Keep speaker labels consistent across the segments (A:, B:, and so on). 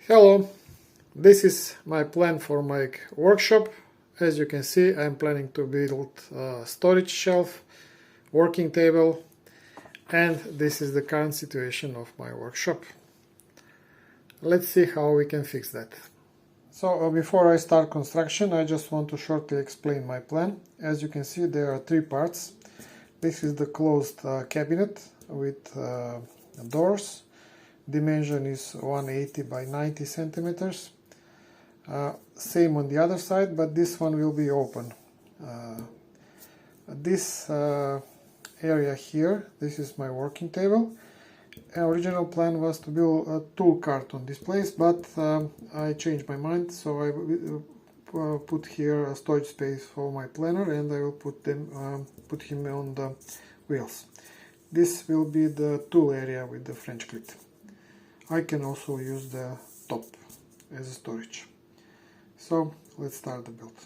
A: Hello, this is my plan for my workshop. As you can see, I'm planning to build a storage shelf, working table, and this is the current situation of my workshop. Let's see how we can fix that. So before I start construction, I just want to shortly explain my plan. As you can see, there are three parts. This is the closed cabinet with doors. Dimension is 180 by 90 centimeters. Same on the other side, but this one will be open. This area here, this is my working table. Original plan was to build a tool cart on this place, but I changed my mind, so I put here a storage space for my planner, and I will put him on the wheels. This will be the tool area with the French clit. I can also use the top as a storage. So let's start the build.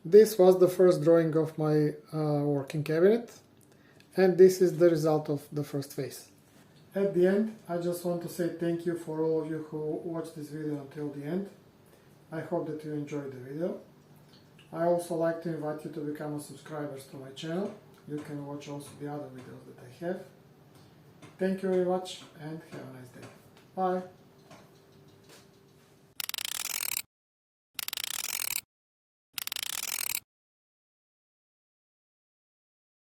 A: This was the first drawing of my working cabinet, and this is the result of the first phase. At the end, I just want to say thank you for all of you who watched this video until the end. I hope that you enjoyed the video. I also like to invite you to become a subscriber to my channel. You can watch also the other videos that I have. Thank you very much and have a nice day. Bye!